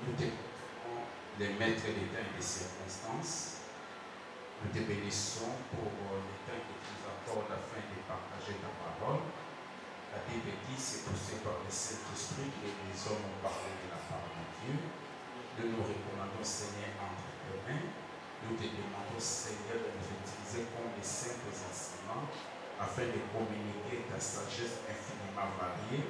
Nous te prions les maîtres des temps et des circonstances. Nous te bénissons pour le temps que tu nous accordes afin de partager ta parole. La Bible dit c'est poussé par le Saint-Esprit que les hommes ont parlé de la parole de Dieu. Nous nous recommandons, Seigneur, entre tes mains. Nous te demandons, Seigneur, de nous utiliser comme des simples instruments afin de communiquer ta sagesse infiniment variée.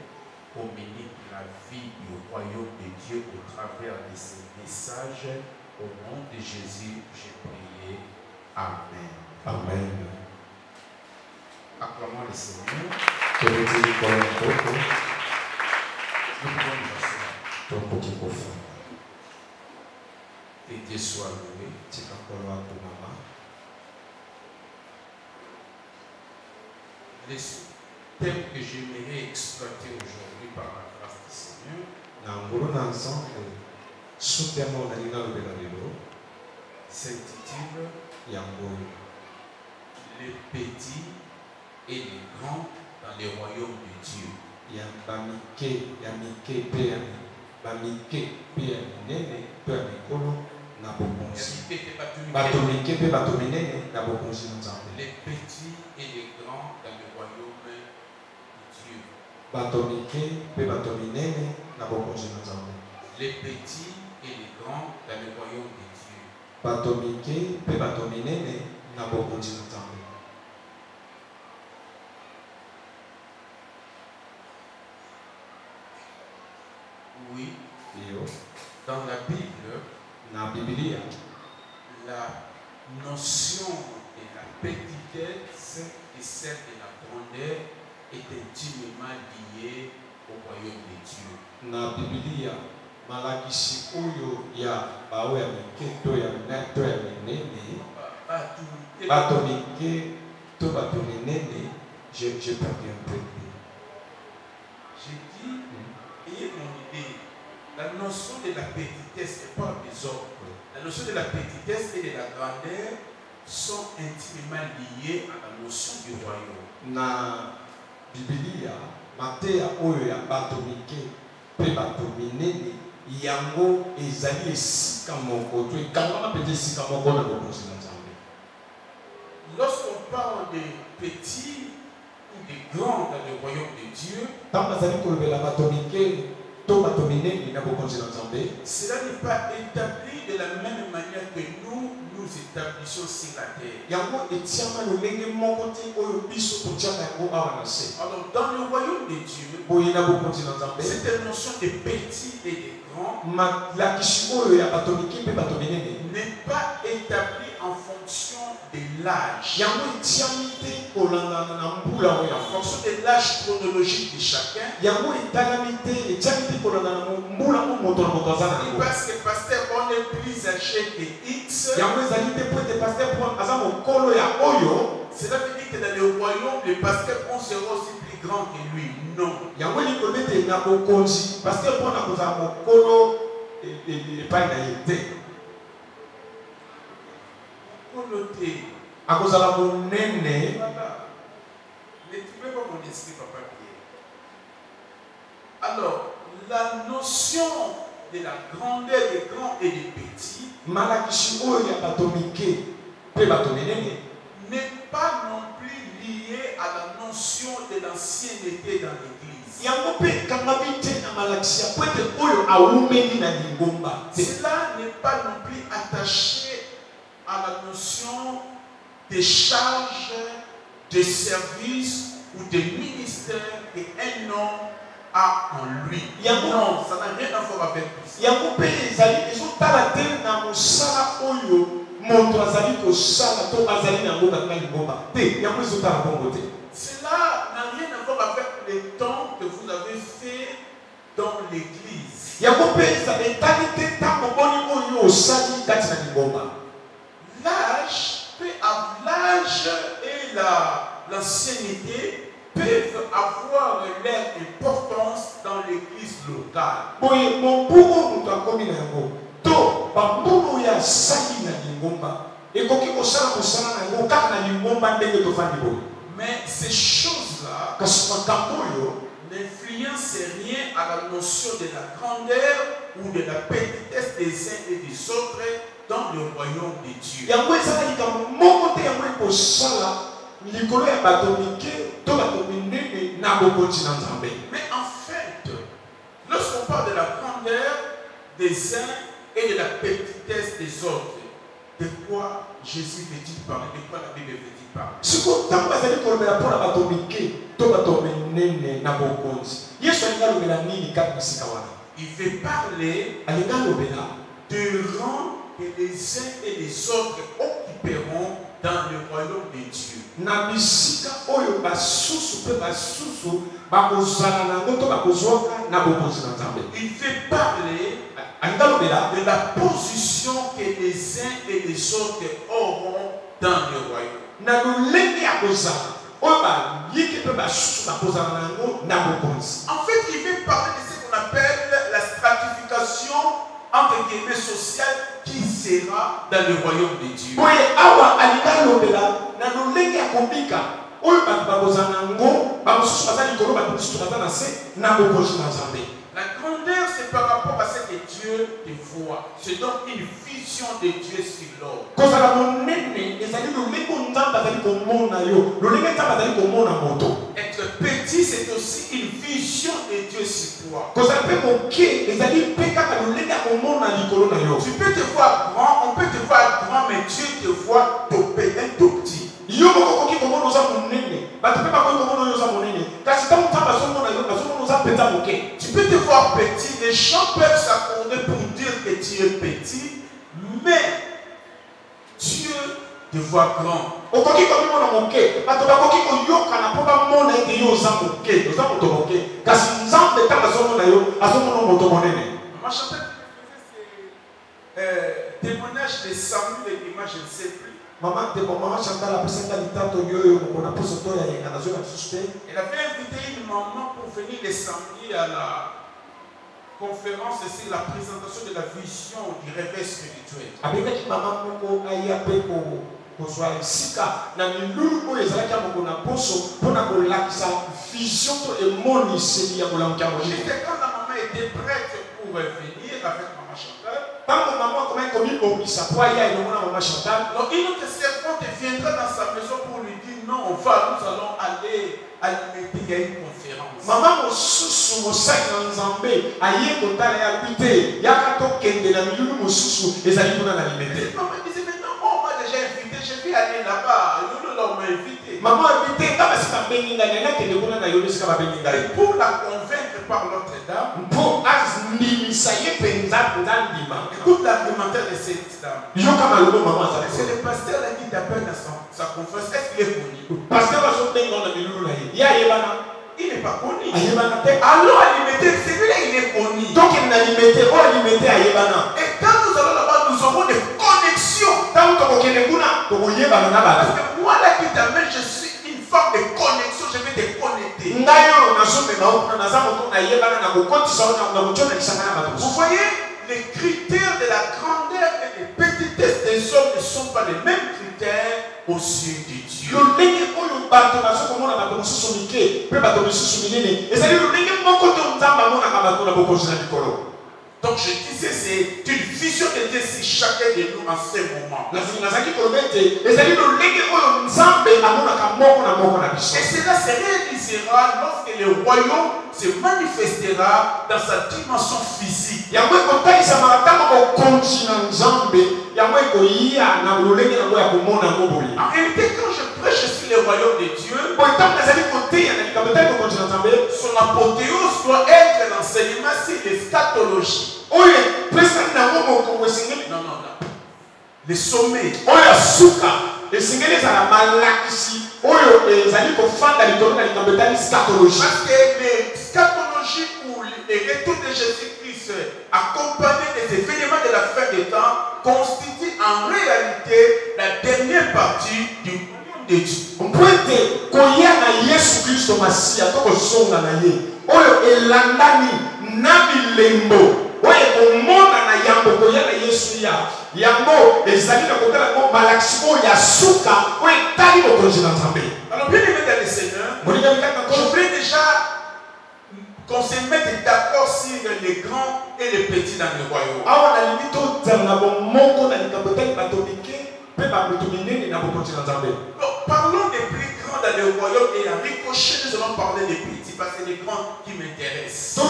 Communique la vie du royaume de Dieu au travers de ces messages. Au nom de Jésus, j'ai prié. Amen. Amen. Acclamons le Seigneur. Que le Dieu soit un peu. Nous pouvons nous asseoir. Ton petit coffre. Que Dieu soit loué. Tu vas pouvoir pour maman. Le thème que j'aimerais exploiter aujourd'hui par la grâce du Seigneur. S'intitule les petits et les grands dans les royaumes de Dieu. Les petits et les grands dans le royaume de Dieu. Les petits et les grands dans le royaume de Dieu. Oui, dans la Bible, la notion de la petitesse et celle de la grandeur est intimement liée au royaume de Dieu. Na Biblia malakisi oyo ya bao ya miketo ya nato ya minene bato mike to bato minene j'ai perdu un peu. J'ai dit, ayez mon idée, la notion de la petitesse n'est pas des ordres. La notion de la petitesse et de la grandeur sont intimement liées à la notion du royaume. Na Biblia mateya oyo ya bato mike pe bato minene yango ezali esika moko to ekangama pete esika moko na bokonzi na Nzambe. Lorsqu'on parle de petits ou de grands dans le royaume de Dieu, tant bazali kolobela bato mike to bato minene na bokonzi na Nzambe, cela n'est pas établi de la même manière que nous établissons sur la terre. Yango etiama lolenge moko te oyo biso totiaka yango awa na se. Alors dans le royaume de Dieu, boye na bokonzi na Nzambe, cette notion de petits et de grands malakisi oyo ya bato mike pe bato minene n'est pas établie en fonction de l'âge. Yango etiami te kolanda na mbula oyo En fonction de l'âge chronologique de chacun. Yango etalami te etiami te kolanda na mbula mo moto na moto aza na yango. Parce que pasteur on est plus âgé que X. Yango ezali te po ete pasteur po aza mokolo ya oyo. Cela veut dire que dans le royaume le pasteur on sera aussi plus grand que lui. Non. Yango likolo ete na bokonzi pasteur po na kozala mokolo epai na ye te. Noter. Akozala monene. Ne trouvez pas mon esprit, papa Pierre. Alors, la notion de la grandeur des grands et des petits n'est pas non plus liée à la notion de l'ancienneté dans l'église. Cela n'est pas non plus attaché à la notion de charge, de service ou de ministère qu'un homme a en lui. Non, ça n'a rien à voir avec tout ça. Cela n'a rien à voir avec les temps que vous avez fait dans l'église. L'âge et l'ancienneté peuvent avoir leur importance dans l'église locale. Mais ces choses-là n'influencent rien à la notion de la grandeur ou de la petitesse des uns et des autres dans le royaume de Dieu. Mais en fait, lorsqu'on parle de la grandeur des uns et de la petitesse des autres, de quoi Jésus veut-il parler? De quoi la Bible veut-il parler? Il veut parler de rang que les uns et les autres occuperont dans le royaume de Dieu. Il veut parler de la position que les uns et les autres auront dans le royaume. En fait, il veut parler de ce qu'on appelle la stratification entre guillemets sociale qui sera dans le royaume de Dieu. La grandeur, c'est par rapport à ce que Dieu te voit. C'est donc une vision de Dieu sur l'homme. Être petit, c'est aussi une vision de Dieu sur toi. Tu peux te voir grand, on peut te voir grand, mais Dieu te voit tout petit. Tu peux te voir petit, les gens peuvent s'accorder pour dire que tu es petit, mais Dieu te voit grand. Maman Chantal faisait témoignage de Samuel et l'image, je ne sais plus. Maman Chantal a présenté elle avait invité une maman pour venir les samedis à la conférence sur la présentation de la vision du réveil spirituel. J'étais quand la maman était prête pour venir avec maman Chantal. Donc une autre servante viendra dans sa maison pour lui dire non, nous allons aller alimenter, il y a une conférence. Maman disait mais non, on m'a déjà invité, je vais aller là-bas, on m'a invité. Maman invité, pour la convaincre par l'autre dame, écoute l'argumentaire de cette dame. C'est le pasteur qui t'appelle dans sa conférence. Est-ce qu'il est connu? Il n'est pas connu. Alors alimenter, celui-là il est connu. Et quand nous allons là-bas, nous aurons des connexions. Parce que moi là qui t'amène, je suis une forme de connexion, je vais te connecter. Vous voyez, les critères de la grandeur et de la petitesse des hommes ne sont pas les mêmes critères aux yeux de Dieu. Donc je disais, c'est une vision de Dieu si chacun de nous en ce moment. Et cela se réalisera lorsque le royaume se manifestera dans sa dimension physique. En réalité, quand je prêche sur le royaume de Dieu, son apothéose doit être l'enseignement sur l'eschatologie. Non. Le sommet. Parce que l'eschatologie ou le retour de Jésus-Christ accompagné des événements de la fin des temps constitue en réalité la dernière partie du royaume de Dieu. Alors bien aimé dans le Seigneur, je voulais déjà qu'on se mette d'accord sur les grands et les petits dans le royaume. Parlons des plus grands dans le royaume et à ricochet, nous allons parler des petits parce que c'est les grands qui m'intéressent. Je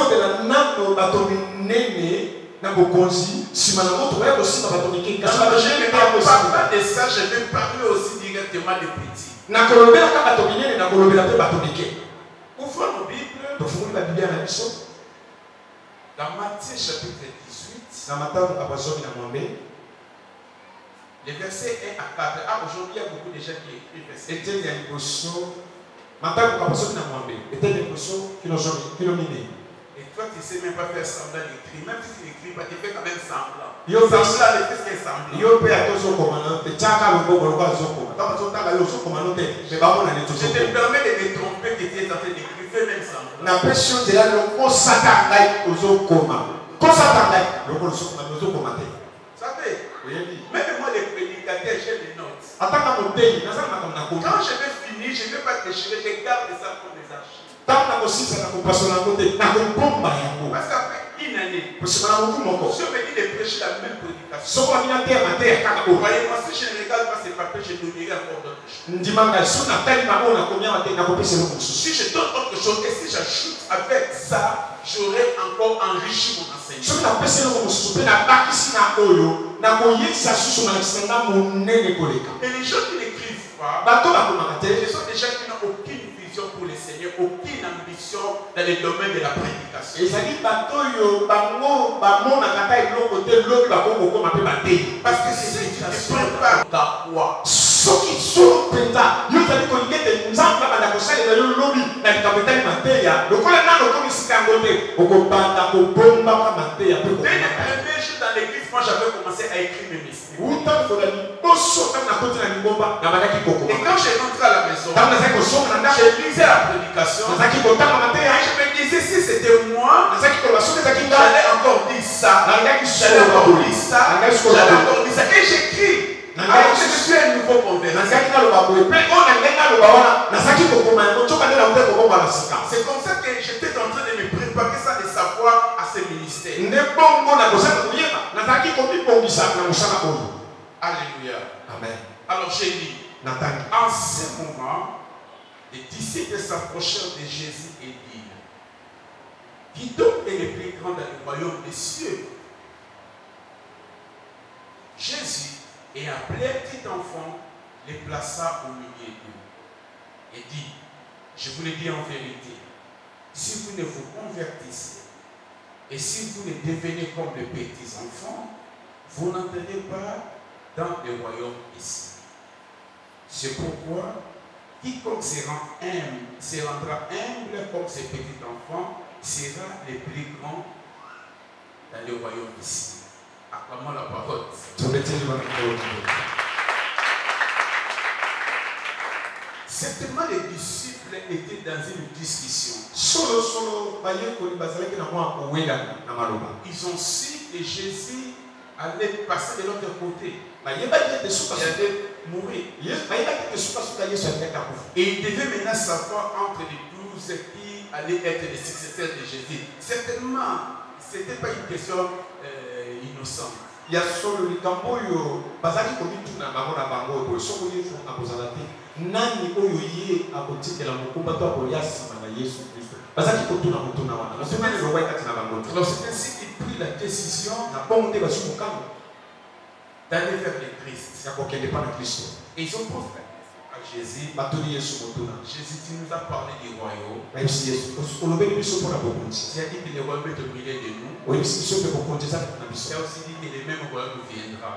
ne parle pas de ça, je vais parler aussi directement des petits. Ouvrons nos Bibles dans Matthieu chapitre 18. Les versets 1 à 4. Ah, aujourd'hui, il y a beaucoup de gens qui écrivent versets. Et toi, tu ne sais même pas faire semblant d'écrire. Même si tu n'écris pas, tu fais quand même semblant. Semblant, qu'est-ce qui est semblant? Je te permets de me tromper que tu es en train d'écrire. Fais même semblant. Vous savez, même moi, les prédicateurs, j'ai des notes. Quand je vais finir, je ne vais pas te chier, je garde ça pour les archives. Parce qu'après une année, si on me dit de prêcher la même prédication, croyez-moi, si je ne regarde pas ces papiers, je donnerai encore d'autres choses. Si je donne autre chose et si j'ajoute avec ça, j'aurai encore enrichi mon enseignement. Et les gens qui n'écrivent pas, ce sont des gens qui n'ont aucune vision pour le Seigneur, aucune ambition dans les domaines de la prédication. Parce que si tu ne prépares ta foi, dès le premier jour dans l'église, moi j'avais commencé à écrire mes messages. Et quand j'ai rentré à la maison, j'ai lisé la prédication. Et je me disais, si c'était moi, j'allais encore dire ça. J'allais encore dire ça. J'allais encore dire ça. Et j'écris. Alors que je suis un nouveau converti. C'est comme ça que j'étais en train de me préparer sans le savoir à ce ministère. Alléluia. Amen. Alors j'ai dit, en ce moment, les disciples s'approchèrent de Jésus et dirent, qui donc est le plus grand dans le royaume des cieux? Jésus, et appelé un petit enfant, les plaça au milieu d'eux et dit, je vous le dis en vérité, si vous ne vous convertissez et si vous ne devenez comme les petits enfants, vous n'entrerez pas dans le royaume ici. C'est pourquoi quiconque se rendra humble comme ces petits enfants sera le plus grand dans le royaume ici. Acclamons la parole. Certainement les disciples étaient dans une discussion. Ils ont su que Jésus allait passer de l'autre côté. Il allait mourir. Et il devait maintenant savoir entre les 12 qui allaient être les successeurs de Jésus. Certainement, ce n'était pas une question innocente. Nani oyo ye akotikela mokumba to akoya sima na Yesu Kristo. Bazaki kotuna mutuna wana. Alors c'est ainsi qu'il prit la décision d'aller vers le Christ. Et ils ont posé à Jésus. Jésus, tu nous as parlé du royaume. Tu as dit que le royaume est au milieu de nous. Tu as aussi dit que le même royaume viendra.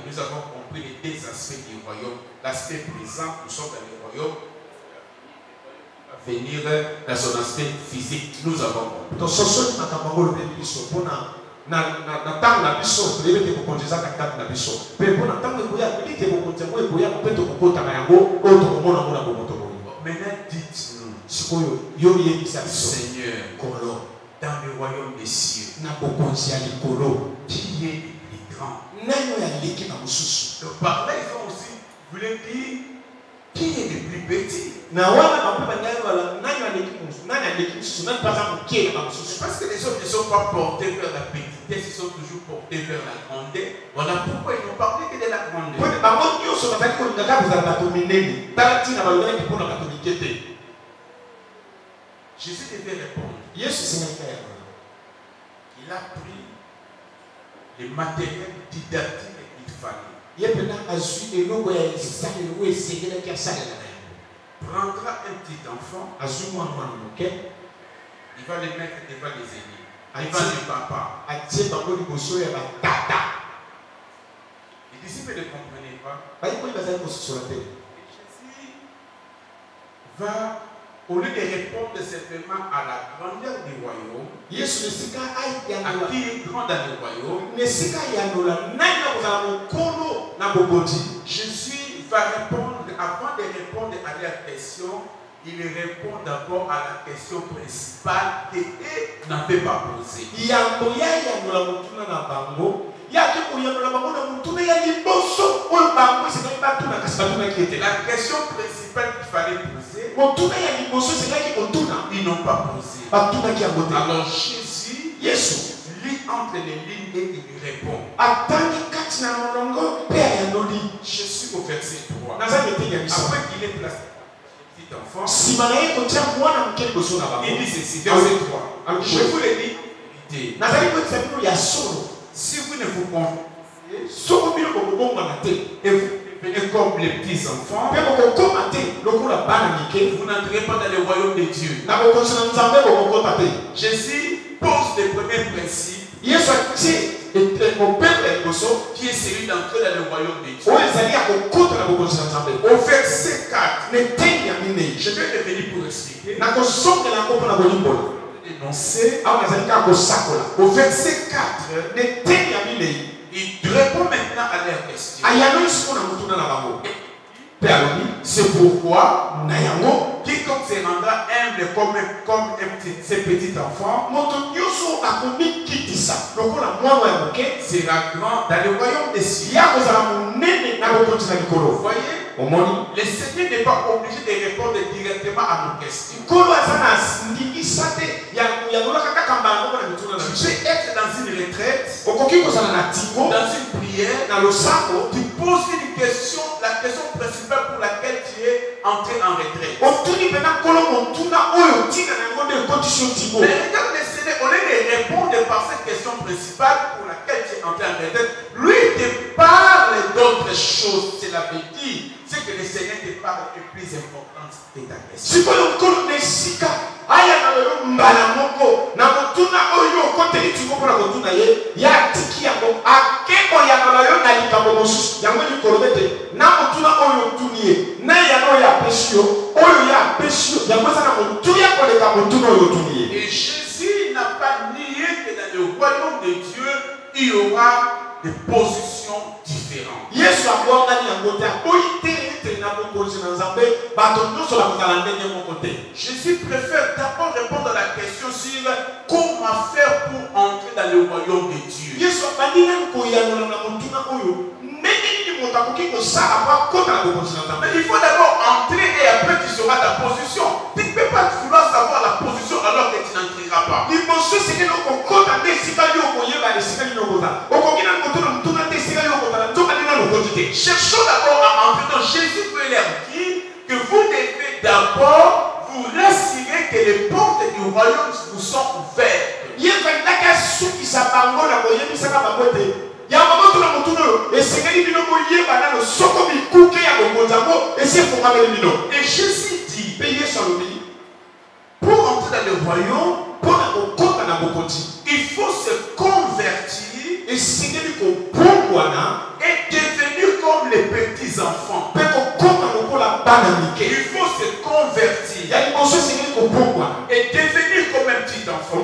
Nous avons compris les deux aspects du royaume. L'aspect présent, nous sommes dans le royaume. Venir dans son aspect physique, nous avons compris. Maintenant dites-nous, Seigneur, dans le royaume des cieux, qui est le plus grand? Donc par là, ils ont aussi voulu dire qui est le plus petit? Parce que les autres ne sont pas portés vers la petitesse, ils sont toujours portés vers la grandeur. Voilà pourquoi ils n'ont parlé que de la grandeur. Jésus devait répondre. Il a pris les matériels didactiques qu'il fallait. Prendra un petit enfant, il va le mettre devant les aînés, devant le papa. Les disciples ne comprenaient pas. Jésus va, au lieu de répondre simplement à la grandeur du royaume, à qui est grand dans le royaume, Jésus va répondre, avant de répondre à la question, il répond d'abord à la question principale qu'eux n'avaient pas posée. La question principale qu'il fallait poser, ils n'ont pas posé. Alors Jésus lit entre les lignes et il lui répond. Je suis au verset 3. Après qu'il ait placé le petit enfant, il dit ceci, verset 3. Je vous le dis, si vous ne vous convertissez et vous devenez comme les petits enfants, vous n'entrez pas dans le royaume de Dieu. Jésus pose le premier principe qui est celui d'entrer dans le royaume de Dieu. Au verset 4, je vais revenir pour expliquer. Énoncer. Au verset 4, il répond maintenant à leur question. C'est pourquoi quiconque se rendra humble comme ces petits enfants sera grand dans le royaume des cieux. Vous voyez, le Seigneur n'est pas obligé de répondre directement à nos questions. Tu peux être dans une retraite, dans une prière, tu poses une question, la question principale pour laquelle tu es entré en retraite. Mais regarde le Seigneur, au lieu de répondre par cette question principale pour laquelle tu es entré en retraite, lui te parle d'autres choses. Cela veut dire, c'est que le Seigneur te parle est plus important que ta question. Et Jésus n'a pas nié que dans le royaume de Dieu, il y aura des positions différentes. Jésus préfère d'abord répondre à la question sur comment faire pour entrer dans le royaume de Dieu. Mais il faut d'abord entrer et après tu sauras ta position. Tu ne peux pas vouloir savoir la position alors que tu n'entreras pas. Cherchons d'abord à entrer. Donc Jésus veut leur dire que vous devez d'abord vous rassurer que les portes du royaume vous sont ouvertes. Et Jésus dit, pour entrer dans le royaume, il faut se convertir et devenir comme les petits enfants. Il faut se convertir et devenir comme un petit enfant.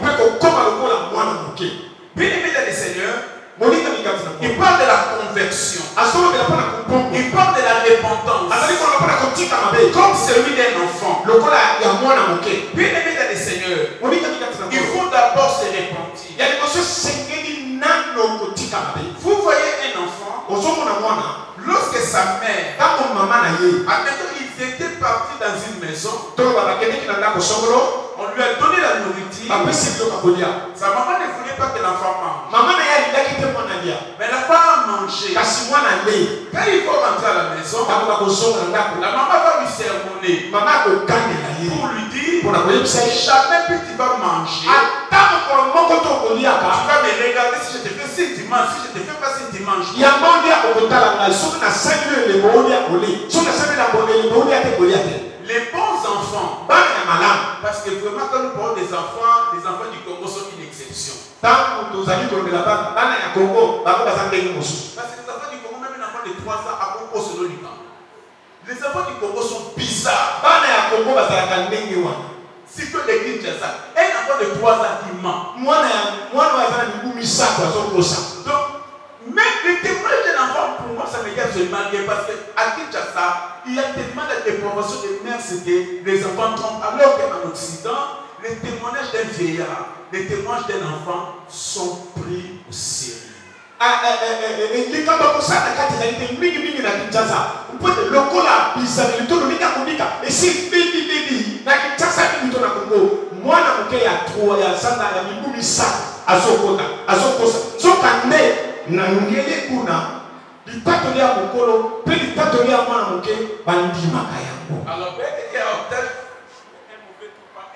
Bien aimé dans le Seigneur, il parle de la conversion. Il parle de la repentance. Comme celui d'un enfant. Bien aimé dans le Seigneur, il faut d'abord se repentir. Vous voyez un enfant, lorsque sa mère, admettons, il ils étaient partis dans une maison. To ba kende ki na ko songolo. On lui a donné la nourriture. Sa maman ne voulait pas que l'enfant mange. Mais la femme a mangé. Quand il faut rentrer à la maison, la maman va lui sermonner pour lui dire jamais plus tu vas manger. Tu vas me regarder si je te fais si tu manges, si je te fais pas si tu manges. Les bons enfants, parce que vraiment quand nous parlons des enfants du Congo sont une exception. Parce que les enfants du Congo, même un enfant de 3 ans à Congo selon le camp. Les enfants du Congo sont bizarres. Si que les Kinshasa, un enfant de 3 ans qui ment. Donc, même le témoignage d'un enfant, pour moi, ça me dit absolument bien parce qu'à Kinshasa, il y a tellement de dépravation de mères que les enfants trompent. Alors qu'en Occident, les témoignages d'un vieillard, les témoignages d'un enfant sont pris au sérieux. Nangele kuna lipatolia mukolo pe lipatolia mwana muke bandimaka yango. Alors il y a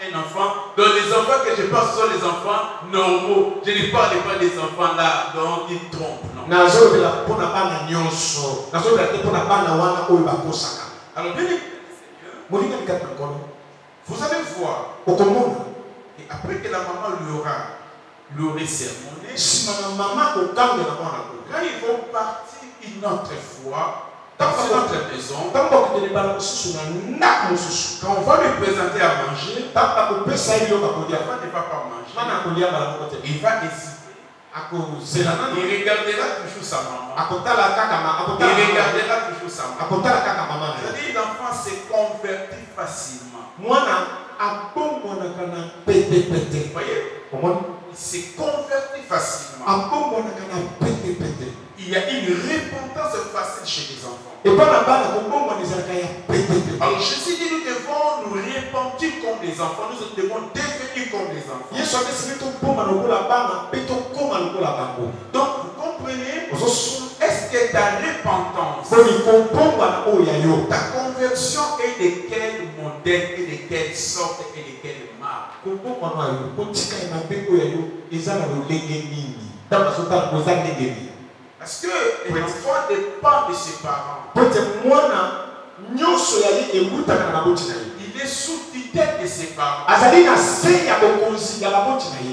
un enfant, donc les enfants que je pense sont les enfants normaux. Je ne parle pas des enfants là dont ils trompent. Nazo de la pona bana nyonso. Nazo de la pona bana wana oyo bakosaka. Alors bien vous allez voir. Et après que la maman lui aurait sermonné, quand ils vont partir une autre fois dans notre maison, quand on va lui présenter à manger, l'enfant ne va pas manger. Il va hésiter. Il regardera toujours sa maman. Il regardera toujours sa maman. C'est-à-dire l'enfant s'est converti facilement. Vous voyez? Il s'est converti facilement. Il y a une repentance facile chez les enfants. Alors Jésus dit nous devons nous repentir comme des enfants, nous devons devenir comme des enfants. Donc vous comprenez, est-ce que ta repentance, ta conversion est de quel modèle et de quelle sorte et de quelle marque? Parce que l'enfant dépend de ses parents. Il est sous tutelle de ses parents.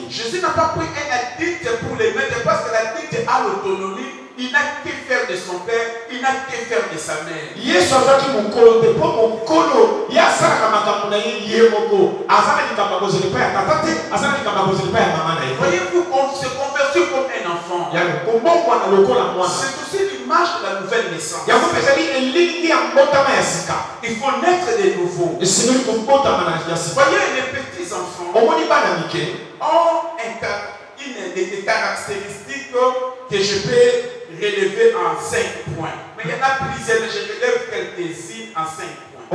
Jésus n'a pas pris un adulte pour les mettre parce que l'adulte a l'autonomie. Il n'a que faire de son père, il n'a que faire de sa mère. Voyez-vous se convertir comme un enfant. C'est aussi l'image de la nouvelle naissance. Il faut naître de nouveau. Voyez les petits enfants ont des caractéristiques que je peux relever en 5 points. Mais il y en a plusieurs, mais je relève quelques-unes en 5 points.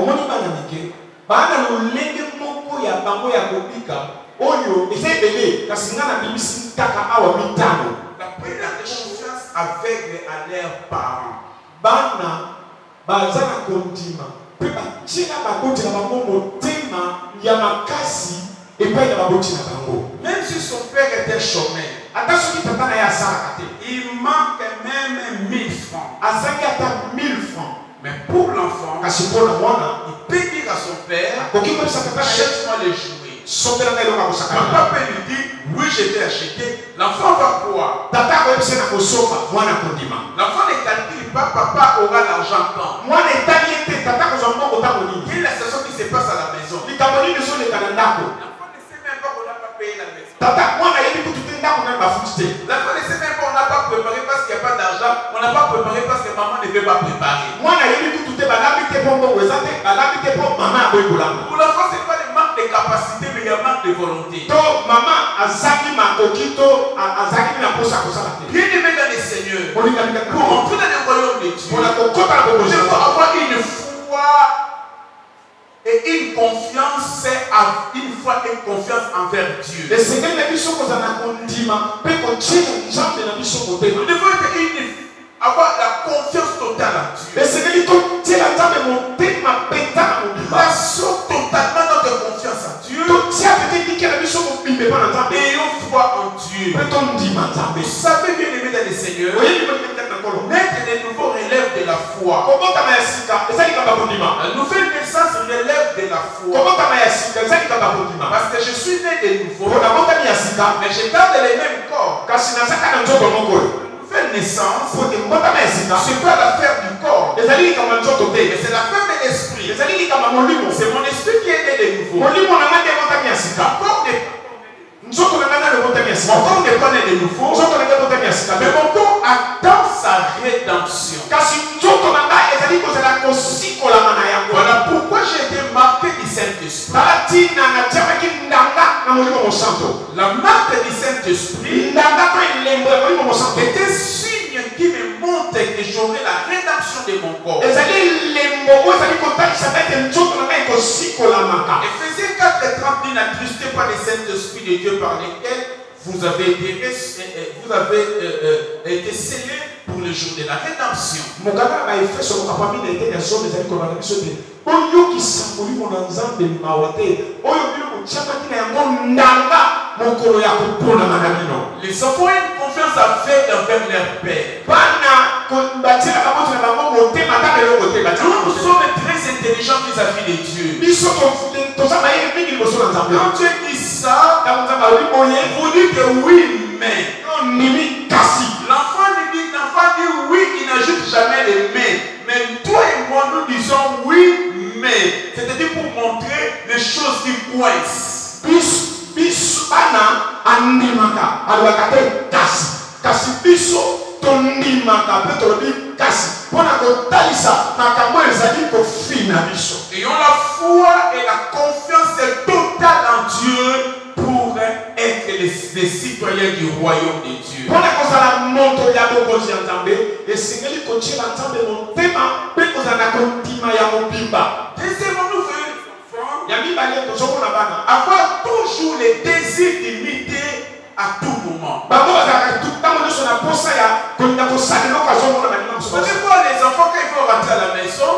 La première confiance aveugle à leurs parents. Même si son père était chômeur, il manque même 1000 francs. Mais pour l'enfant, il peut dire à son père, achète-moi les jouets. Papa peut lui dire, oui, je vais acheter. L'enfant va quoi? L'enfant ne calcule pas, papa aura l'argent quand. Quelle est la situation qui se passe à la maison? L'enfant ne sait même pas qu'on n'a pas payé la maison. L'enfant ne sait même pas qu'on n'a pas préparé parce qu'il n'y a pas d'argent. On n'a pas préparé parce que maman ne veut pas préparer. Pour l'enfant, ce n'est pas le manque de capacité, mais il y a un manque de volonté. Bien aimé dans les Seigneurs, pour entrer dans le royaume de Dieu, il faut avoir une foi foi et confiance envers Dieu. Nous devons avoir la confiance totale à Dieu. Plaçons totalement notre confiance à Dieu. Ayons foi en Dieu. Vous savez, bien aimé dans le Seigneur, naître de nouveau relève de la foi. La nouvelle naissance relève de la foi. Parce que je suis né de nouveau, mais je garde les mêmes corps. Nouvelle naissance, c'est pas l'affaire du corps, mais c'est l'affaire de l'esprit. C'est mon esprit qui est né de nouveau. Mon corps n'est pas né de nouveau, mais mon corps attend sa rédemption. Voilà pourquoi j'ai été marqué du Saint-Esprit. La marque du Saint-Esprit est un signe qui me montre que j'aurai la rédemption de mon corps. Ephésiens 4:30 dit: n'attristez pas le Saint-Esprit de Dieu par lequel vous avez été scellés pour le jour de la rédemption. Les enfants ont une confiance aveugle envers leur père. Nous sommes très intelligents vis-à-vis de Dieu. Quand Dieu dit ça, vous dites que oui, mais. L'enfant dit oui, il n'ajoute jamais les mais. Mais toi et moi, nous disons oui, mais. C'est-à-dire pour montrer les choses qui coincent. Ayons la foi et la confiance totale en Dieu pour être les citoyens du royaume de Dieu. Deuxièmement, nous voulons avoir toujours les désirs d'imiter à tout moment. Vous allez voir les enfants quand ils vont rentrer à la maison,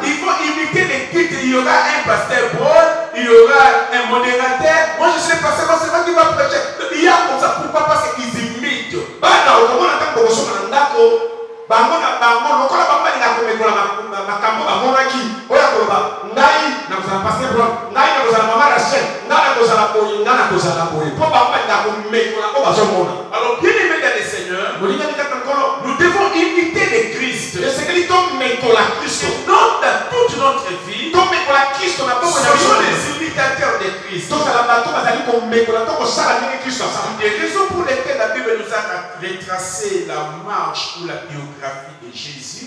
ils vont imiter les titres. Il y aura un pasteur Paul, il y aura un modérateur. Moi je suis pasteur, c'est moi qui va prêcher. Il y a comme ça, pourquoi? Parce qu'ils imitent. Alors bien aimé dans le Seigneur, nous devons imiter le Christ. Non, dans toute notre vie, soyons les imitateurs de Christ. Des raisons pour lesquelles la Bible nous a retracé la marche ou la biographie de Jésus.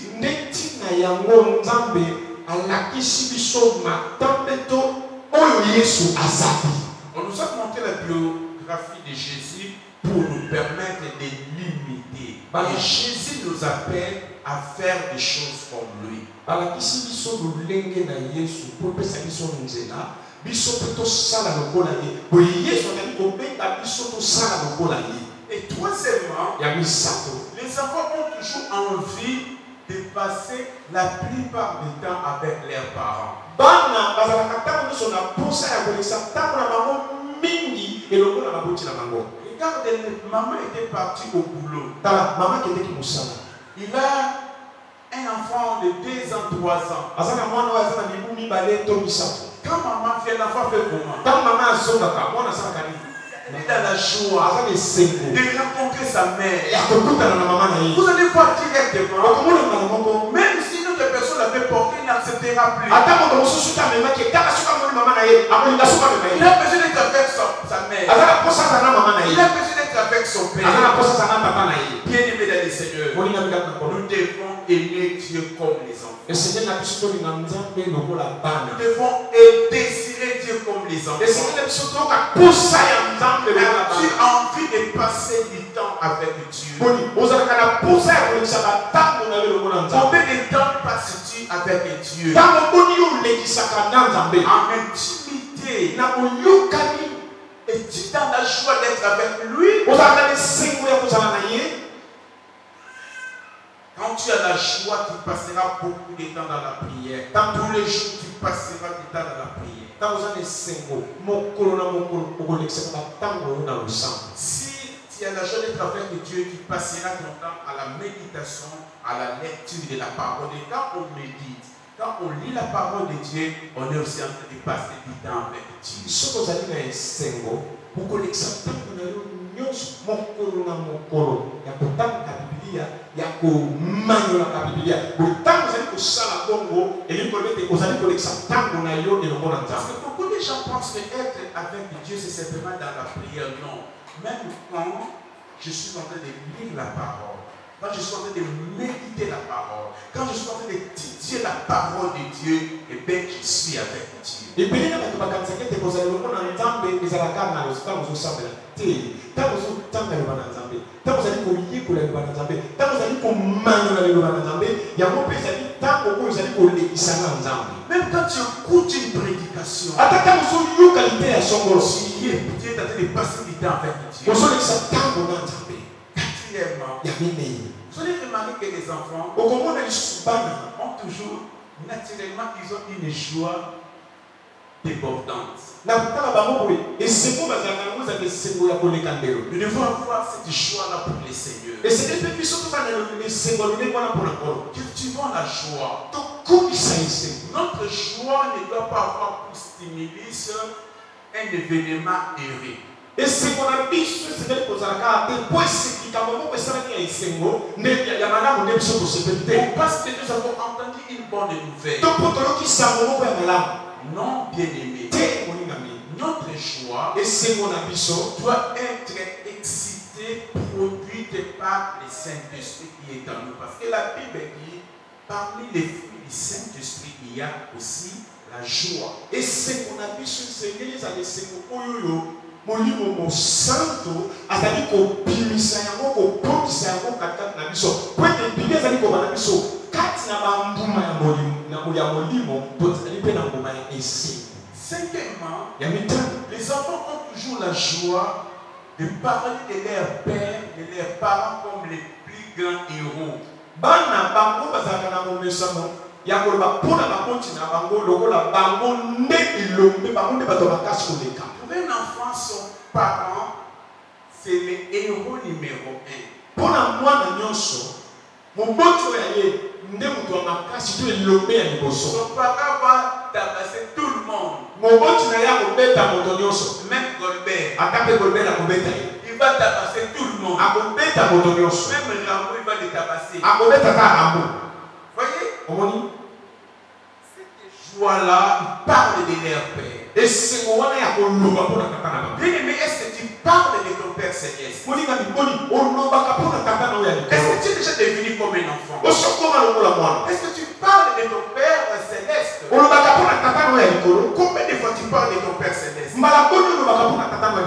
On nous a montré la biographie de Jésus pour nous permettre de l'imiter. Et Jésus nous appelle à faire des choses comme lui. Et troisièmement, les enfants ont toujours envie de passer la plupart du temps avec leurs parents. Regarde, maman était partie au boulot. Il a un enfant de 2 ans, 3 ans. Quand maman vient, l'enfant fait comment? Il est dans la joie de rencontrer sa mère. Vous allez voir directement, même si une autre personne l'avait porté, il n'acceptera plus. Il a besoin d'être avec sa mère. Il a besoin d'être avec son père. Bien aimé dans le Seigneur, nous devons aimer Dieu comme les enfants. Nous devons désirer Dieu comme les enfants. As-tu envie de passer du temps avec Dieu? Combien de temps passes-tu avec Dieu? En intimité Es-tu dans la joie d'être avec lui? Quand tu as la joie, tu passeras beaucoup de temps dans la prière. Tous les jours, tu passeras du temps dans la prière. Si tu as la joie d'être avec Dieu, tu passeras ton temps à la méditation, à la lecture de la parole. Et quand on médite, quand on lit la parole de Dieu, on est aussi en train de passer du temps avec Dieu. Parce que beaucoup de gens pensent que être avec Dieu, c'est simplement dans la prière. Non. Même quand je suis en train de lire la parole, quand je suis en train de méditer la parole, quand je suis en train d'étudier la parole de Dieu, et bien je suis avec Dieu. Même quand tu écoutes une prédication, tu es en train de passer du temps avec Dieu. Quatrièmement, vous avez remarqué que les enfants ont toujours, naturellement, ils ont une joie débordante. Nous devons avoir cette joie-là pour les seigneurs. Cultivons la joie. Notre joie ne doit pas avoir pour stimulus un événement heureux. Et c'est qu'on a dit, c'est qu'on a parce que nous avons entendu une bonne nouvelle. Non, bien-aimé. Notre joie doit être excitée, produite par le Saint-Esprit qui est en nous. Parce que la Bible dit, parmi les fruits du Saint-Esprit, il y a aussi la joie. Et c'est qu'on a vu sur le Seigneur, Molimo santo azali ko bimisa yango ko bokisa yango katikati na biso po ete bibi azali kobana biso kati na bambuma ya molimo tozali mpe na ngoma ya esengo. Cinquièmement, les enfants ont toujours la joie de parler de leur père, de leurs parents comme les plus grands héros. Bana bango bazalaka na momesano ya koloba mpona bakonti na bango lokola bango nde ilombe bango nde bato bakasi koleka. Pour un enfant, son parent, c'est le héros numéro 1. Pour un mois de nyonso, mon boto yaye nde mutu wa makasi to ilombe ya liboso. Son parent va tabasser tout le monde. Mon boto na ya kobeta moto nyonso. Même Golbert. Akape Golbert akobeta ye. Il va tabasser tout le monde. Akobeta moto nyonso. Même Rambo il va le tabasser. Akobeta ka Rambo. Voyez? Omoni? Cette joie-là, il parle de leur père. Et c'est moi qui ai bien-aimé, est-ce que tu parles de ton Père Céleste? Est-ce que tu es déjà devenu comme un enfant? Est-ce que tu parles de ton Père Céleste? Combien de fois tu parles de ton Père Céleste?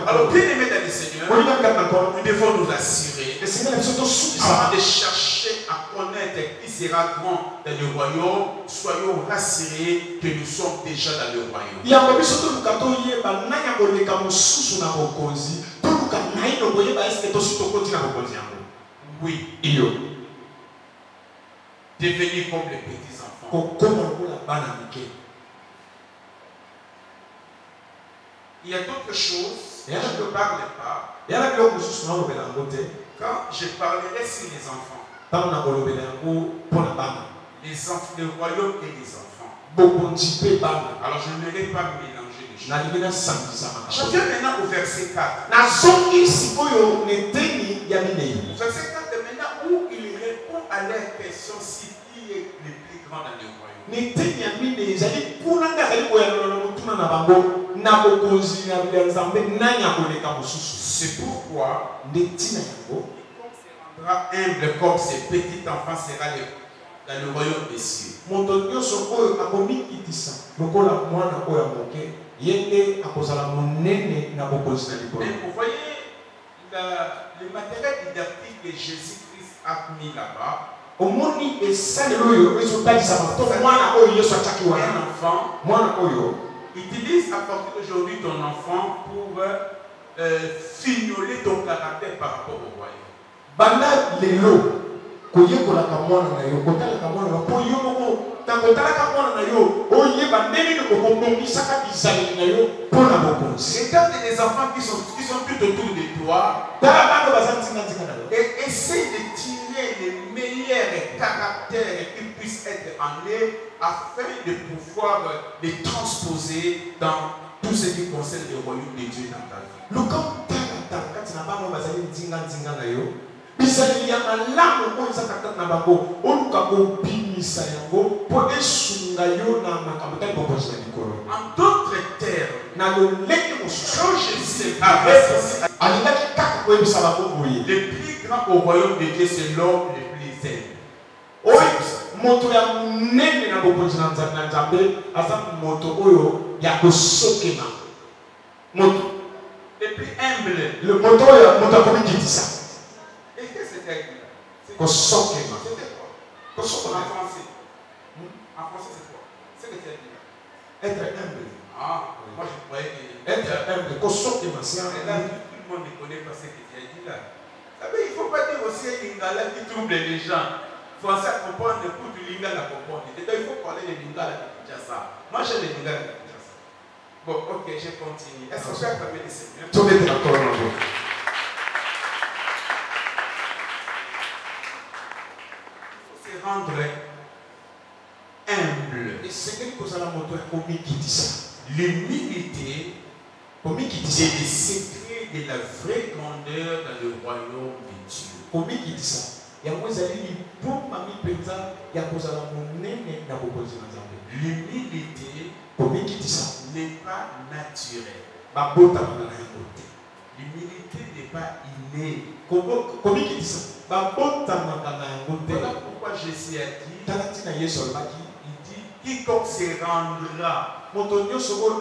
Alors, bien-aimé dans le Seigneur, nous devons nous assurer avant de chercher à connaître qui sera grand dans le royaume, soyons rassurés que nous sommes déjà dans le royaume. Oui. Devenir comme les petits enfants. Il y a d'autres choses. Je ne parle pas. Quand je parlerai sur les enfants. Les enfants, le royaume et les enfants. Alors je n'aimerais pas mélanger les choses. Je viens maintenant au verset 4. Verset 4 maintenant où il répond à leur question si qui est le plus grand dans le royaume. C'est pourquoi humble comme ces petits enfants sera dans le royaume des cieux. Mais vous voyez le matériel didactique que Jésus-Christ a mis là-bas. Un enfant utilise à partir d'aujourd'hui ton enfant pour fignoler ton caractère par rapport au royaume. Banda lelo koyekola kamwana na yo kotala kamwana po yo moko takotala kamwana na yo oyeba ndeni ko kombongisaka bizali na yo pona bokonzi. Regarde les enfants qui sont tout autour de toi et essaye de tirer les meilleurs caractères qui puissent être en eux afin de pouvoir les transposer dans tout ce qui concerne le royaume de Dieu dans ta vie. Le camp katina bango bazali nzinga na yo bizali ya malamu ko ezaka na bango oluka ko bimisa yango po esunga yo na makambo ta bokonzi na likolo. En d'autres termes, na lo leki mosusu quand Jésus avait alingaki kaka koyebisa bango boye le plus grand au royaume de Dieu, c'est l'homme le plus aimé. oyo moto ya munene na bokonzi na Nzambe aza moto oyo ya kosokema moto le plus humble. le moto oyo moto akomikitisa Et qu'est-ce que c'est? kosokema C'était quoi? kosokema En français. En français, c'est quoi? C'est que tu as dit là. être humble. Ah, moi je croyais que. Être humble kosokema c'est Et là, tout le monde ne connaît pas ce que tu as dit là. Ça veut dire, il ne faut pas dire aussi un lingala qui trouble les gens. Français comprendre, pour du lingala comprendre. Il faut parler de lingala de Kinshasa. Moi j'ai le lingala de Kinshasa. Bon, ok, je continue. Est-ce que tu as parlé de Seigneur? tout est d'accord en vous. Se rendre humble. Et c'est quelque chose à la moto komikitisa. L'humilité Komikitisa. est le secret de la vraie grandeur dans le royaume de Dieu. Komikitisa. Yango ezali liboma mipenza ya kozala monene na bokonzi na Nzambe. L'humilité Komikitisa. n'est pas naturelle. Babotama na yango te. L'humilité n'est pas innée. Komikitisa. Babotama na yango te. Voilà pourquoi Jésus a dit, Talati na Yesu alobaki il dit, quiconque se rendra. moto nyonso oyo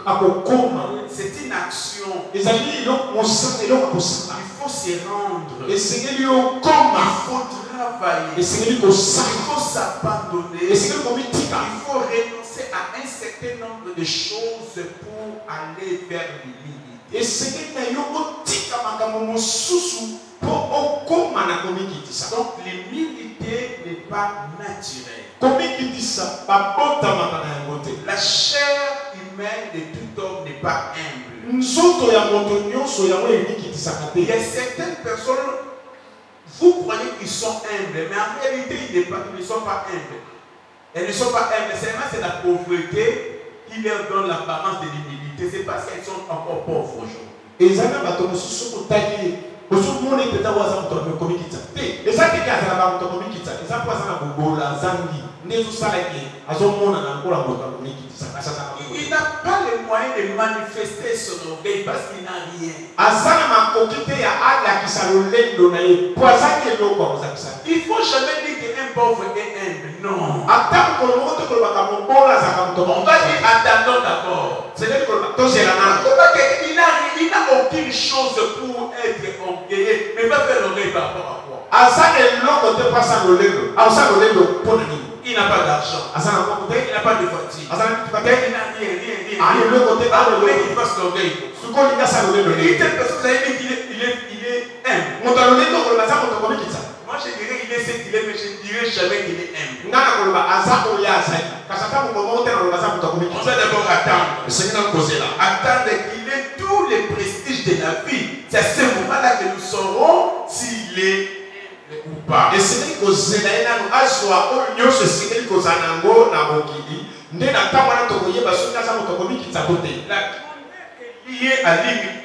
akokoma C'est une action. ezali eloko mosala eloko akosala Il faut se rendre. esengeli okoma Il faut travailler. esengeli Il kosala faut s'abandonner. esengeli komitika Il faut renoncer à un certain nombre de choses pour aller vers l'humilité. esengeli na yo otika makambo mosusu mpo okoma na komikitisa. Donc l'humilité n'est pas naturelle. Komikitisa babotamaka na yango te. La chair humaine de tout homme n'est pas humble. nzoto ya moto nyonso yango emikitisaka Il y a te. certaines personnes, vous croyez qu'ils sont humbles, mais en réalité ils ne sont pas humbles. Elles ne sont pas humbles, c'est la pauvreté qui leur donne l'apparence de l'humilité. C'est parce qu'elles sont encore pauvres aujourd'hui. ezana bato mosusu kotali ozomona epeta waza moto akomikitisa te eza teke azala bamoto akomikitisa eza mpo aza na bobola azangi nde ezosala ete azomona na lokola moto akomikitisa. Il n'a pas les moyens de manifester son orgueil parce qu'il n'a rien. aza na makoki te ya alakisa lolendo na ye po azangi eloko akozakisa. Il ne faut jamais dire qu'un pauvre est humble. Non. ata mokolo moko te kolobaka mobola azalaka moto On va dire attendons d'abord. c'est-à-dire koloba tozela nano. Il n'a aucune chose pour être orgueilleux, mais va faire l'orgueil par rapport à quoi? aza eloko te mpo asa lolendo aosa lolendo mpo na nini. Il n'a pas d'argent. aza na moko te Il n'a pas de voiture. aza na mituka te Il n'a rien. ani eloko te Ah, ana mais eloko il fasse l'orgueil. soki olingi asa lolendo Et nini. telle personne, vous avez dit qu'il est humble. moto alolendo koloba aza moto akomikitisa. Moi, je dirais qu'il est ce qu'il est, mais je ne dirais jamais qu'il est humble. nga na koloba aza oyo azali kasi ata mokolo moko te na koloba aza moto On akomikitisa. doit d'abord attendre. esengi na kozela Attendre qu'il ait tous les prestiges de la vie. C'est à ce moment-là que nous saurons s'il est ou pas. esengeli kozela ye nano azwa oyo nyonso esengeli kozala nango na mokili nde na ntango wana tokoyeba soki aza moto akomikitisa to te. La grandeur est liée à l'humilité.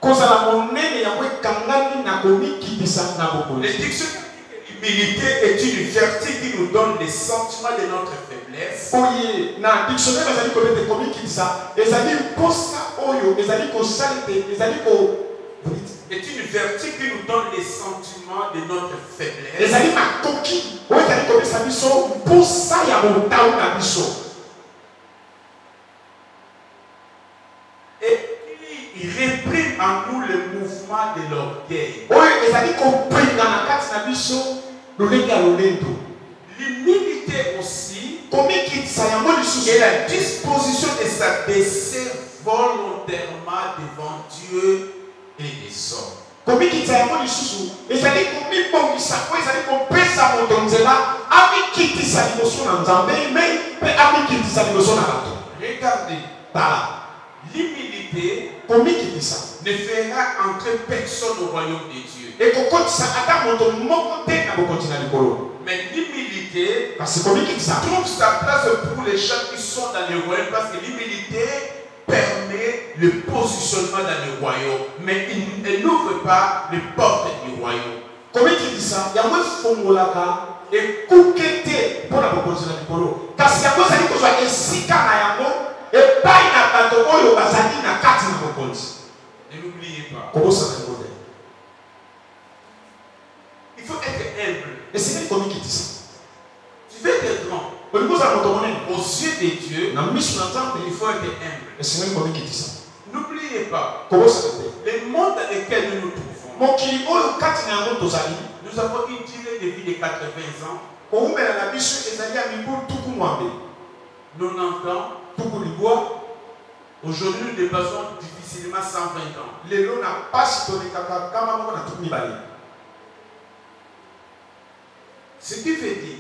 kozala monene yango ekangami na komikitisa na Le bokonzi. dictionnaire dit que l'humilité est une vertu qui nous donne des sentiments de notre faiblesse. oye na dictionnaire bazali koloba ete komikitisa ezali mposa oyo ezali kosala ete ezali Est une vertu qui nous donne les sentiments de notre faiblesse. ezali makoki oyo ezali kopesa biso mposa ya motawu na biso. Et il réprime en nous le mouvement de l'orgueil. oyo ezali kopenga na kati na biso lolenge ya lolendo. L'humilité aussi Et la disposition de s'abaisser volontairement devant Dieu et les hommes. Regardez, l'humilité ne fera entrer personne au royaume de Dieu. Mais l'humilité trouve sa place pour les gens qui sont dans le royaume, parce que l'humilité permet le positionnement dans le royaume, mais elle n'ouvre pas les portes du royaume. Ne l'oubliez pas. Il faut être humble. Tu veux être grand. Aux yeux de Dieu, il faut être humble. N'oubliez pas, le monde dans lequel nous nous trouvons, nous avons une durée de vie de 80 ans, 90 ans. Aujourd'hui, nous dépassons difficilement 120 ans. Ce qui veut dire,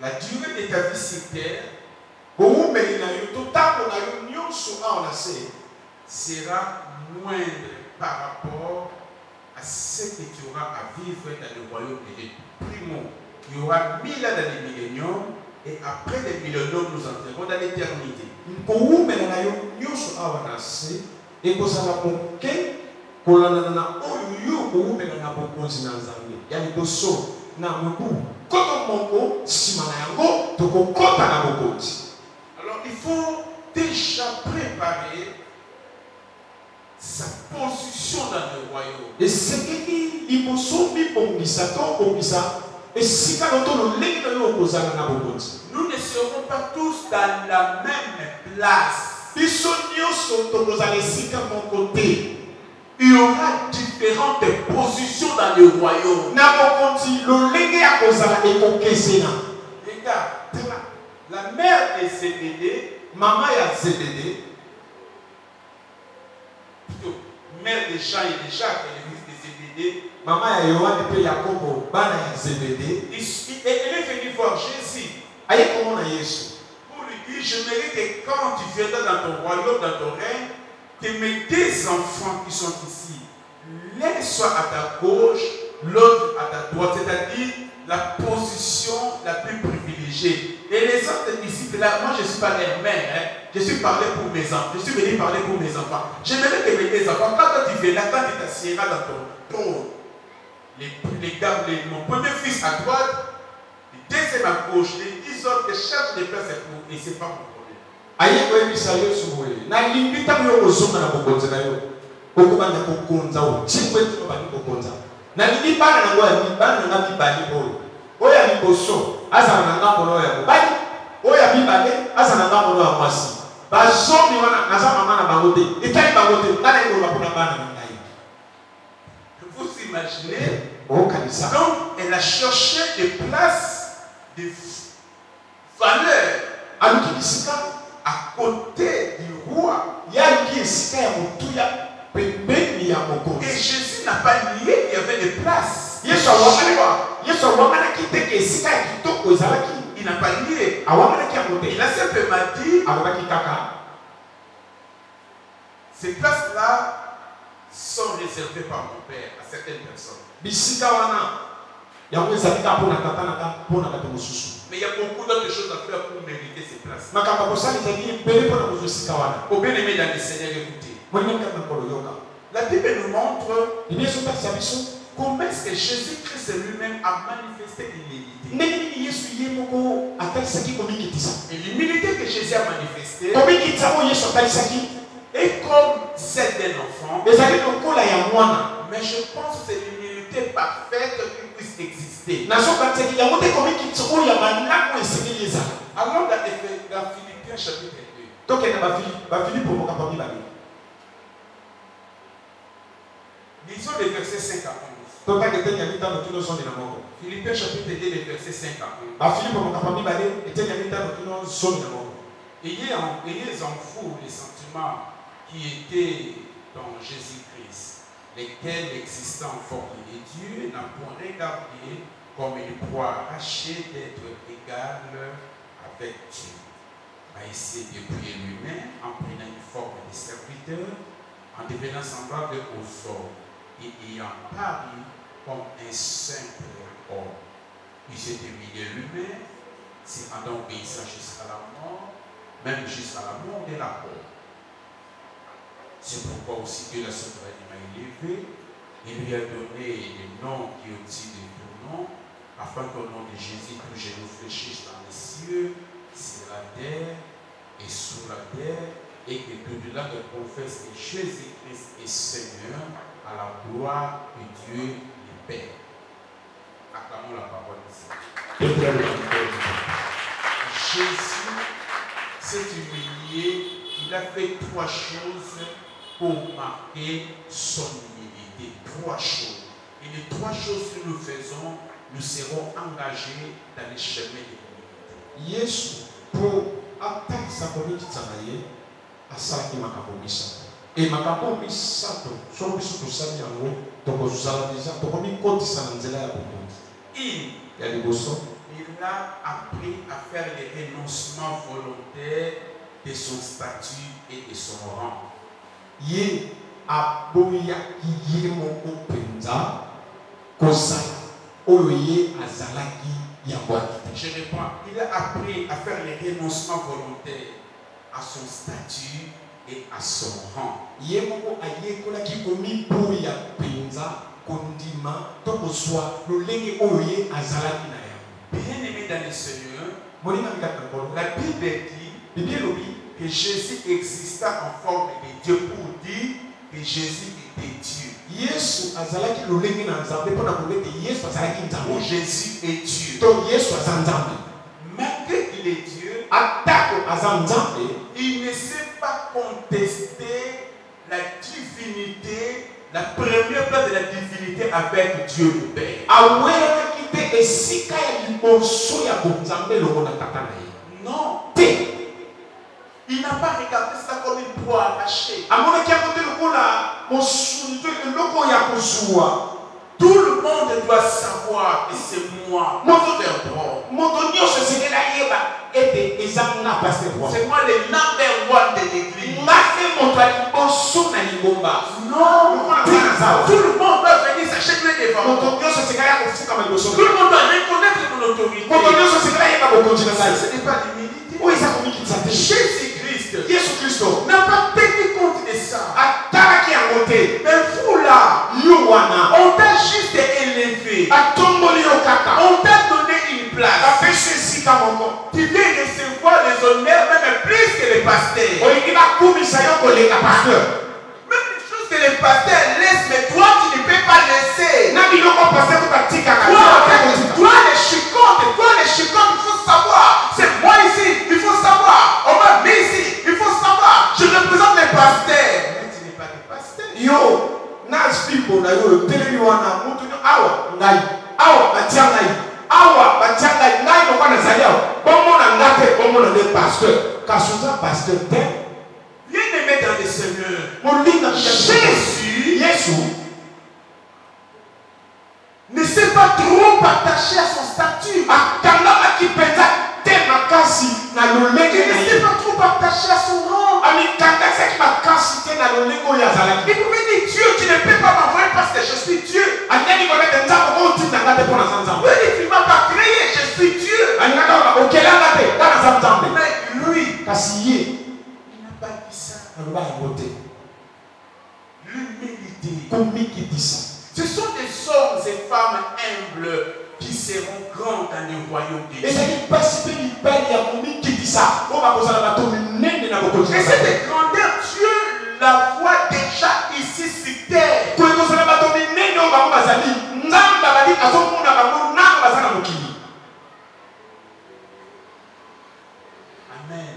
la durée de ta vie sur terre sera moindre par rapport à ce que tu auras à vivre dans le royaume de Dieu. Primo, il y aura 1000 ans dans les milléniums, et après les milléniums, nous entrerons dans l'éternité. Alors il faut déjà préparer sa position dans le royaume. Nous ne serons pas tous dans la même place. Il y aura différentes positions dans le royaume. Regarde, la mère de Zébédée, plutôt mère de Jean et de Jacques, le fils de Zébédée, elle est venue voir Jésus pour lui dire, j'aimerais que quand tu viendras dans ton royaume, dans ton règne, que mes deux enfants qui sont ici, l'un soit à ta gauche, l'autre à ta droite, c'est-à-dire la position la plus privilégiée. Et les autres disciples là, moi je ne suis pas leur mère, je suis parlé pour mes enfants, je suis venu parler pour mes enfants. J'aimerais que mes deux enfants, quand tu viendras, quand tu t'assieras dans ton trône, mon premier fils à droite, le deuxième à gauche, les 10 autres cherchent des places pour, et ce n'est pas mon problème. Vous imaginez? Donc elle a cherché des places de valeur à côté du roi. Et Jésus n'a pas nié qu'il y avait des places. Il n'a pas nié. Il a simplement dit, ces places-là sont réservées par mon Père à certaines personnes. Mais il y a beaucoup d'autres choses à faire pour mériter ces places. Au bien-aimé dans le Seigneur, écoutez. La Bible nous montre comment est-ce que Jésus-Christ lui-même a manifesté l'humilité. Et l'humilité que Jésus a manifestée est comme celle d'un enfant. Mais je pense que c'est l'humilité parfaite qui puisse exister. Allons dans Philippiens chapitre 2. Lisons les versets 5 à 11. Philippiens chapitre 2, les versets 5 à 11. Ayez en vous les sentiments qui étaient dans Jésus-Christ, lesquels, existant en forme de Dieu, n'ont point regardé comme une proie arrachée d'être égal avec Dieu. Mais il s'est dépouillé lui-même en prenant une forme de serviteur, en devenant semblable aux hommes et ayant paru comme un simple homme. Il s'est humilié lui-même, se rendant obéissant jusqu'à la mort, même jusqu'à la mort de la croix. C'est pourquoi aussi Dieu l'a souverainement élevé. Il lui a donné le nom qui est au-dessus de tout nom, afin qu'au nom de Jésus, tout genou fléchisse dans les cieux, sur la terre et sous la terre, et que tout là ne confesse que Jésus-Christ est Seigneur, à la gloire de Dieu le Père. Acclamons la parole de Dieu. Jésus s'est humilié, il a fait 3 choses pour marquer son humilité. 3 choses. Et les 3 choses que nous faisons, nous serons engagés dans les chemins de l'humilité. Yesu, pour attaquer sa communauté, à ça qui m'a commis. Et ma commis, ça, sur le sous ça, il y a un mot, donc vous allez déjà, pour combien de temps ça nous a il y a des bossons. Il a appris à faire les renoncements volontaires de son statut et de son rang. Ye aboya ki mon openza kosa oye azalaki yabwa. Je réponds, il a appris à faire les renoncements volontaires à son statut et à son rang. Ye moko aye kola ki komi boya penza kondima to koswa lolenge oye azalaki na ya. Bien-aimé dans le Seigneur, la Bible dit que Jésus exista en forme de Dieu pour dire que Jésus était Dieu. Yesu azalaki lolenge na nzambe pona kolete Yesu azalaki nzambe. Jésus est Dieu. To Yesu azanzambe. Malgré qu'il est Dieu, atako azanzambe, il ne sait pas contester la divinité, la première place de la divinité avec Dieu le Père. Non. Il n'a pas regardé ça comme une proie arrachée. Tout le monde doit savoir que c'est moi. C'est moi le number 1 de l'église. Non. Tout le monde doit venir s'acheter devant moi. Tout le monde doit reconnaître mon autorité. Ce n'est pas l'humilité. Jésus-Christ n'a pas tenu compte de ça. Mais vous là, on t'a juste élevé. On t'a donné une place. Tu viens recevoir les honneurs même plus que les pasteurs. Même une chose que les pasteurs laissent, mais toi tu ne peux pas laisser. Toi les chicotes, il faut savoir. C'est moi ici, il faut savoir. On m'a mis ici, il faut savoir. Je représente les pasteurs. Mais tu n'es pas des pasteurs. Yo, nas people na yo teleli wana mutu awa ngai awa batiangai awa batiangai ngai no kana zalia bomo na ngate bomo na des pasteurs kasuza pasteur te bien-aimé dans le Seigneur. Jésus ne s'est pas trop attaché à son statut. Il ne s'est pas trop attaché à son rang. Il pouvait dire Dieu, tu ne peux pas m'envoyer parce que je suis Dieu. Oui, tu ne m'as pas créé, je suis Dieu. Mais lui, il n'a pas dit ça. L'humilité. Ce sont des hommes et femmes humbles qui seront grands dans le royaume de Dieu. Et cette grandeur, Dieu la voit déjà ici sur terre. Amen.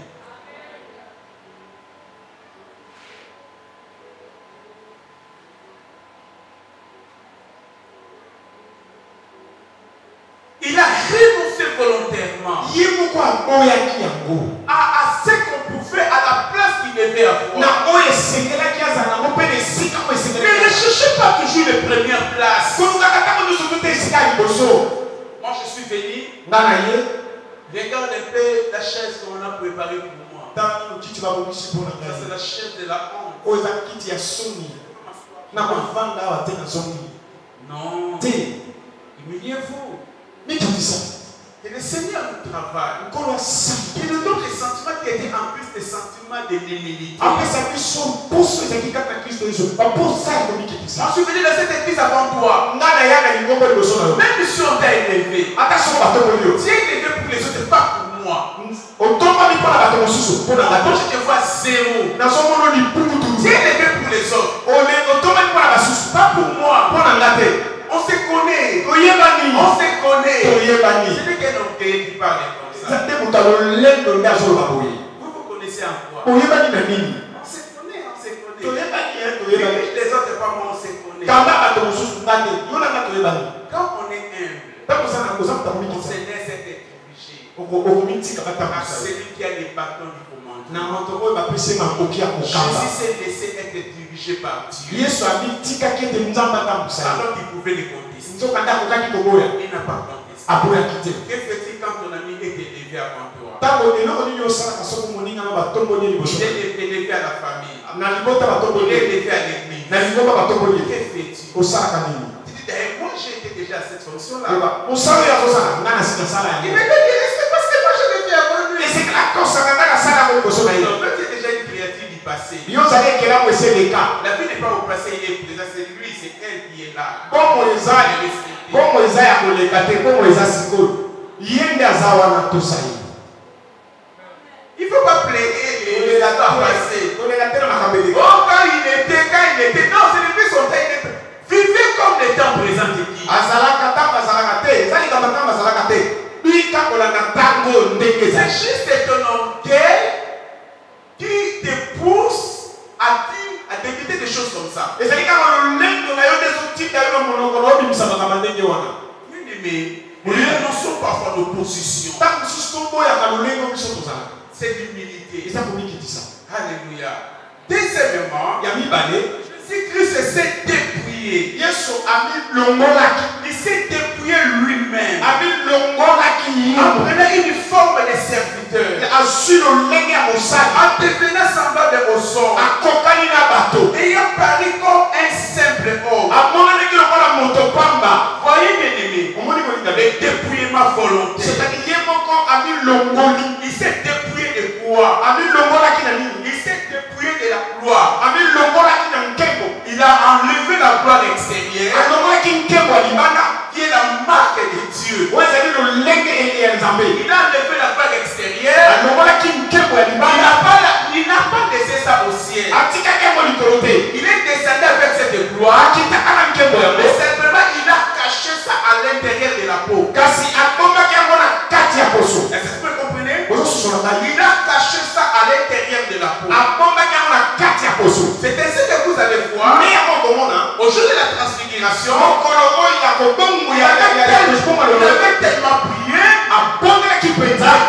volontairement à ce qu'on pouvait, à la place qu'il devait avoir. Mais ne cherchez pas toujours les premières places. Moi je suis venu. Regarde un peu la chaise qu'on a préparée pour moi. Ça c'est la chaise de la honte. Non. Humiliez-vous. Et le Seigneur nous travaille. Il nous donne des sentiments qui étaient en plus des sentiments de l'humilité. Je suis venu dans cette église avant toi. Même si on t'a élevé, Dieu est élevé pour les autres, pas pour moi. Moi je te vois zéro. Dieu est élevé pour les autres, pas pour moi. On se connaît. On se connaît. C'est lui qui est orgueilleux qui parle comme ça. Vous connaissez en quoi? On se connaît, on se connaît. Les autres, pas moi, on se connaît. Quand on est humble, on se laisse être dirigé par celui qui a les bâtons du commandement. Jésus s'est laissé être dirigé par Dieu. Alors qu'il pouvait les contester. Il n'a pas contesté. Que fait-il quand ton ami est élevé avant toi? Il est élevé à la famille. Il est élevé à l'église. Que fais-tu? Tu dis, moi j'ai été déjà à cette fonction-là. Il m'a dit, c'est parce que moi je l'ai fait avant lui. Donc, tu es déjà une créature du passé. La vie n'est pas au passé, il est déjà, c'est lui, c'est elle qui est là. Il ne faut pas plaider les dates passées. Oh, quand il était, non, c'est depuis son temps, il était. Vivez comme les temps présents de qui? C'est juste ton orgueil qui te pousse à dire, à débiter des choses comme ça. Mais les notions parfois d'opposition. C'est l'humilité. Alléluia. Deuxièmement, Jésus-Christ s'est dépouillé. Il s'est dépouillé lui-même. En prenant une forme de serviteur. En devenant semblable aux hommes. Ayant paru comme un simple homme. Voyez bien aimé. Le dépouillement volontaire. Il s'est dépouillé de quoi? Il s'est dépouillé de la gloire. Il a enlevé la gloire extérieure qui est la marque de Dieu. Il a enlevé la gloire extérieure. Il n'a pas laissé ça au ciel. Il est descendu avec cette gloire. Mais simplement il a caché ça à l'intérieur de la peau. Est-ce que vous comprenez? Il a caché ça à l'intérieur de la peau. C'est ainsi que vous allez voir au jour de la transfiguration. Il avait tellement prié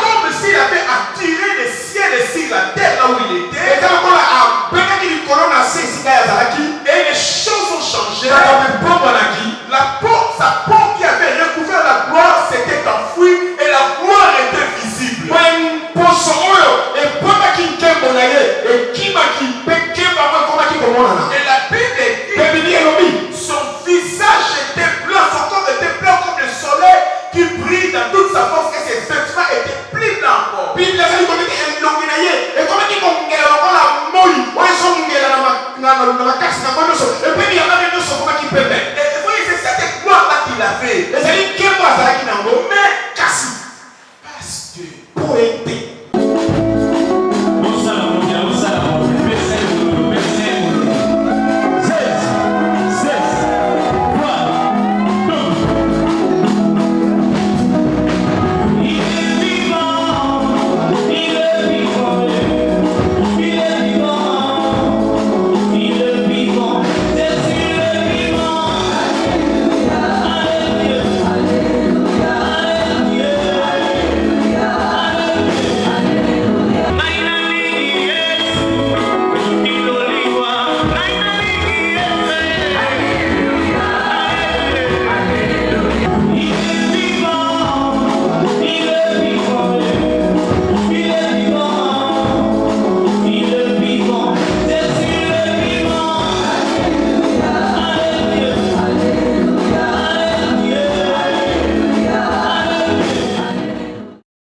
comme s'il avait attiré le ciel et sur la terre là où il était. Et les choses ont changé. La peau